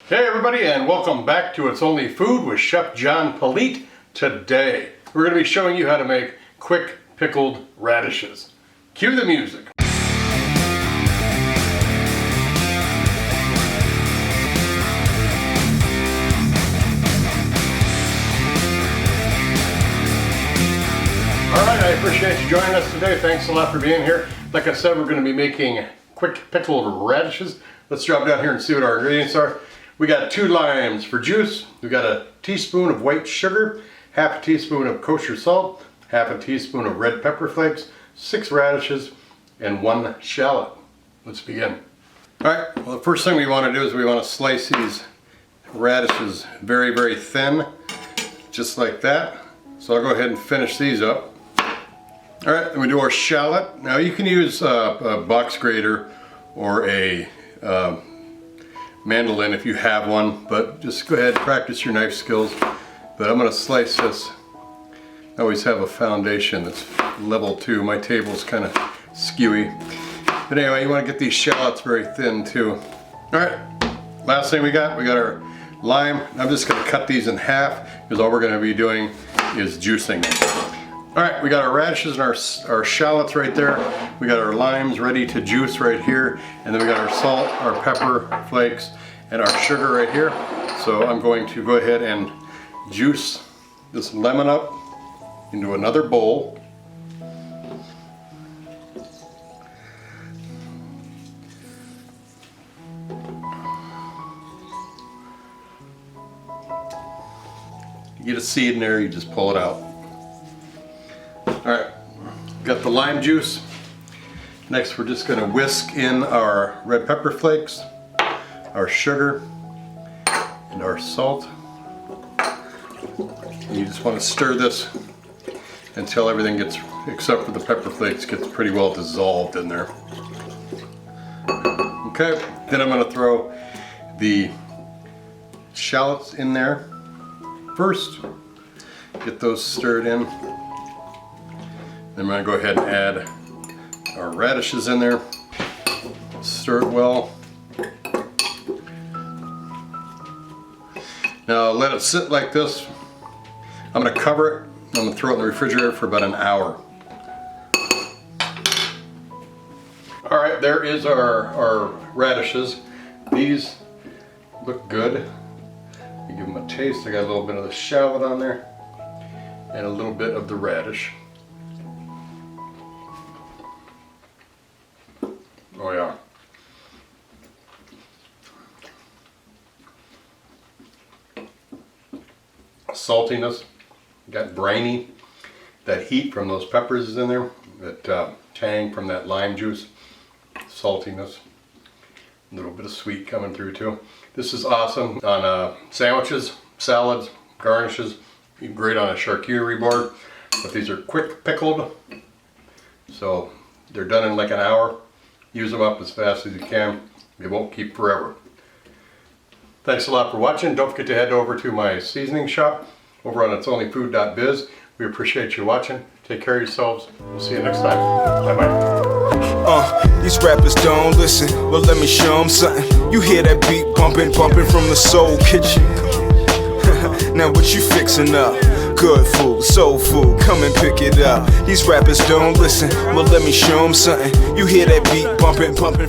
Hey everybody, and welcome back to It's Only Food with Chef John Politte. Today we're going to be showing you how to make quick pickled radishes. Cue the music. Alright, I appreciate you joining us today. Thanks a lot for being here. Like I said, we're going to be making quick pickled radishes. Let's drop down here and see what our ingredients are. We got 2 limes for juice. We got a teaspoon of white sugar, half a teaspoon of kosher salt, half a teaspoon of red pepper flakes, 6 radishes, and 1 shallot. Let's begin. Alright, well the first thing we want to do is we want to slice these radishes very, very thin, just like that. So I'll go ahead and finish these up. Alright, then we do our shallot. Now you can use a box grater or a mandolin if you have one, but just go ahead and practice your knife skills. But I'm going to slice this. I always have a foundation that's level 2. My table's kind of skewy. But anyway, you want to get these shallots very thin too. Alright, last thing we got our lime. I'm just going to cut these in half because all we're going to be doing is juicing them. Alright, we got our radishes and our shallots right there. We got our limes ready to juice right here. And then we got our salt, our pepper flakes, and our sugar right here. So I'm going to go ahead and juice this lemon up into another bowl. You get a seed in there, you just pull it out. Alright, got the lime juice. Next we're just going to whisk in our red pepper flakes, our sugar, and our salt. And you just want to stir this until everything gets, except for the pepper flakes, gets pretty well dissolved in there. Okay, then I'm going to throw the shallots in there first. Get those stirred in. Then we're going to go ahead and add our radishes in there. Stir it well. Now let it sit like this. I'm going to cover it. I'm going to throw it in the refrigerator for about an hour. Alright, there is our radishes. These look good. You give them a taste. I got a little bit of the shallot on there and a little bit of the radish. Oh yeah. Saltiness, got briny. That heat from those peppers is in there. That tang from that lime juice. Saltiness. A little bit of sweet coming through too. This is awesome on sandwiches, salads, garnishes. Great on a charcuterie board. But these are quick pickled. So they're done in like an hour. Use them up as fast as you can. They won't keep forever. Thanks a lot for watching. Don't forget to head over to my seasoning shop over on itsonlyfood.biz. We appreciate you watching. Take care of yourselves. We'll see you next time. Bye-bye. These rappers don't listen. Well, let me show them something. You hear that beat bumping from the soul kitchen. Now what you fixing up? Good food, soul food, come and pick it up. These rappers don't listen, well let me show them something. You hear that beat bumping from the